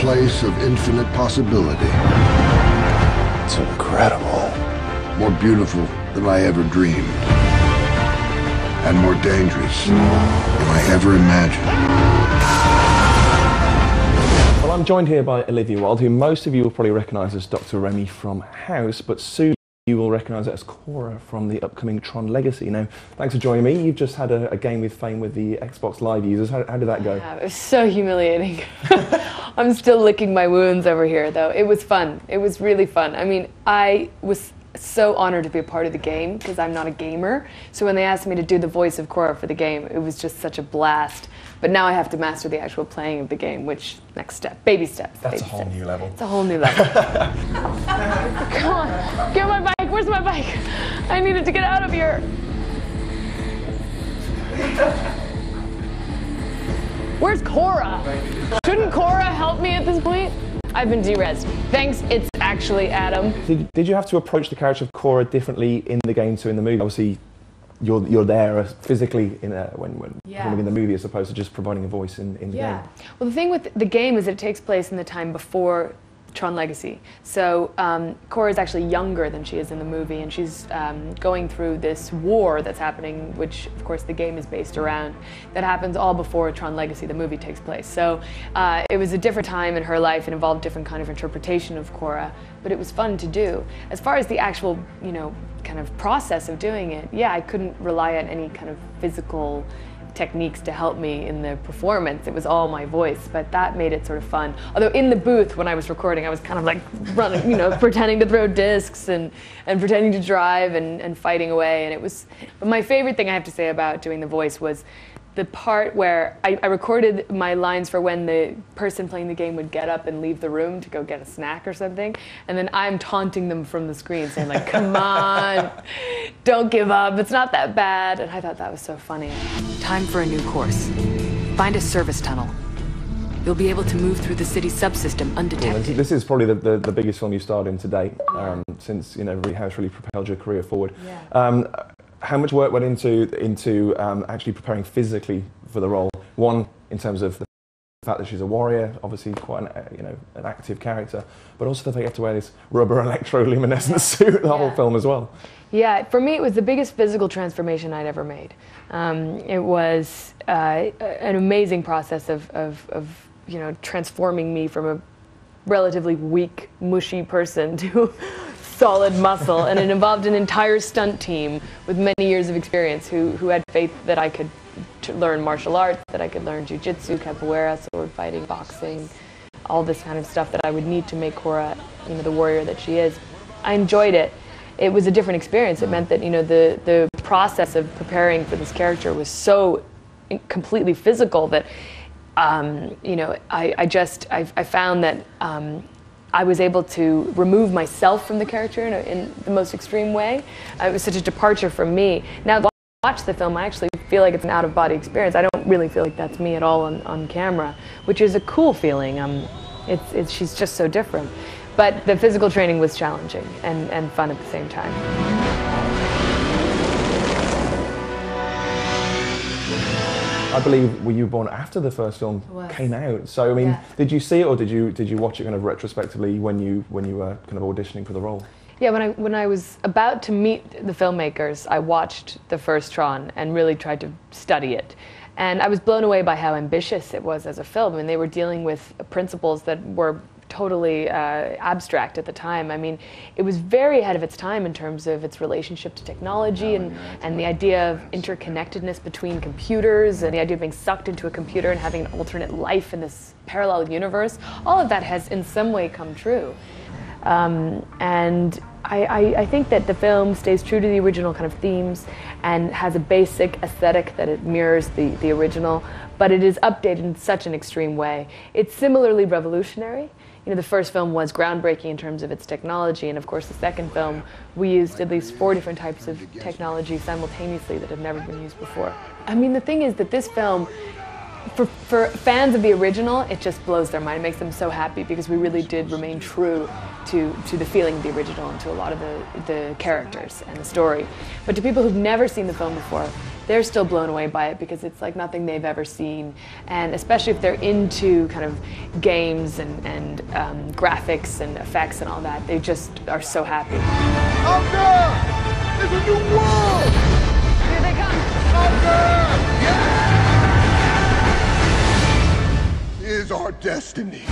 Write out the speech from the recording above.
place of infinite possibility. It's incredible. More beautiful than I ever dreamed. And more dangerous than I ever imagined. Well, I'm joined here by Olivia Wilde, who most of you will probably recognise as Dr. Remy from House, but soon you will recognise her as Cora from the upcoming Tron Legacy. Now, thanks for joining me. You've just had a game with fame with the Xbox Live users. How did that go? Yeah, it was so humiliating. I'm still licking my wounds over here, though. It was fun. It was really fun. I mean, I was so honored to be a part of the game because I'm not a gamer. So when they asked me to do the voice of Cora for the game, it was just such a blast. But now I have to master the actual playing of the game, which, next step, baby steps. That's baby a whole steps. new level. It's a whole new level. Come on, get my bike. Where's my bike? I needed to get out of here. Where's Cora? Shouldn't Cora help me at this point? I've been de-rezzed. Thanks, it's actually Adam. Did you have to approach the character of Cora differently in the game to in the movie? Obviously, you're there physically in when performing in the movie as opposed to just providing a voice in the game. Well, the thing with the game is that it takes place in the time before Tron Legacy. So Cora is actually younger than she is in the movie, and she's going through this war that's happening, which of course the game is based around, that happens all before Tron Legacy, the movie, takes place. So it was a different time in her life and involved different kind of interpretation of Cora, but it was fun to do. As far as the actual, you know, kind of process of doing it, yeah, I couldn't rely on any kind of physical techniques to help me in the performance. It was all my voice, but that made it sort of fun. Although in the booth when I was recording, I was kind of like running, you know, pretending to throw discs and pretending to drive and fighting away. And it was, but my favorite thing I have to say about doing the voice was the part where I recorded my lines for when the person playing the game would get up and leave the room to go get a snack or something, and then I'm taunting them from the screen saying like, come on, don't give up, it's not that bad. And I thought that was so funny. Time for a new course. Find a service tunnel. You'll be able to move through the city's subsystem undetected. This is probably the biggest film you starred in to date, since, you know, House really propelled your career forward. Yeah. How much work went into actually preparing physically for the role? One, in terms of the fact that she's a warrior, obviously quite an active character, but also the fact you have to wear this rubber electroluminescent suit the whole film as well. Yeah, for me it was the biggest physical transformation I'd ever made. It was an amazing process of you know, transforming me from a relatively weak, mushy person to solid muscle, and it involved an entire stunt team with many years of experience who had faith that I could learn martial arts, that I could learn jiu-jitsu, capoeira, sword fighting, boxing, all this kind of stuff that I would need to make Cora, you know, the warrior that she is. I enjoyed it. It was a different experience. It meant that, you know, the process of preparing for this character was so completely physical that you know, I found that I was able to remove myself from the character in the most extreme way. It was such a departure from me. Now that I watch the film, I actually feel like it's an out-of-body experience. I don't really feel like that's me at all on camera, which is a cool feeling. She's just so different. But the physical training was challenging and fun at the same time. I believe you were born after the first film came out. So I mean, did you see it, or did you watch it kind of retrospectively when you were kind of auditioning for the role? Yeah, when I was about to meet the filmmakers, I watched the first Tron and really tried to study it. And I was blown away by how ambitious it was as a film. I mean, they were dealing with principles that were totally abstract at the time. I mean, it was very ahead of its time in terms of its relationship to technology and the idea of interconnectedness between computers and the idea of being sucked into a computer and having an alternate life in this parallel universe. All of that has in some way come true. And I think that the film stays true to the original kind of themes and has a basic aesthetic that it mirrors the original, but it is updated in such an extreme way. It's similarly revolutionary. You know, the first film was groundbreaking in terms of its technology, and of course the second film, we used at least 4 different types of technology simultaneously that have never been used before. I mean, the thing is that this film, for fans of the original, it just blows their mind. It makes them so happy because we really did remain true to the feeling of the original and to a lot of the characters and the story. But to people who've never seen the film before, they're still blown away by it because it's like nothing they've ever seen. And especially if they're into kind of games and graphics and effects and all that, they just are so happy. Out there! There's a new world! Here they come! Out there! Yeah! Is our destiny.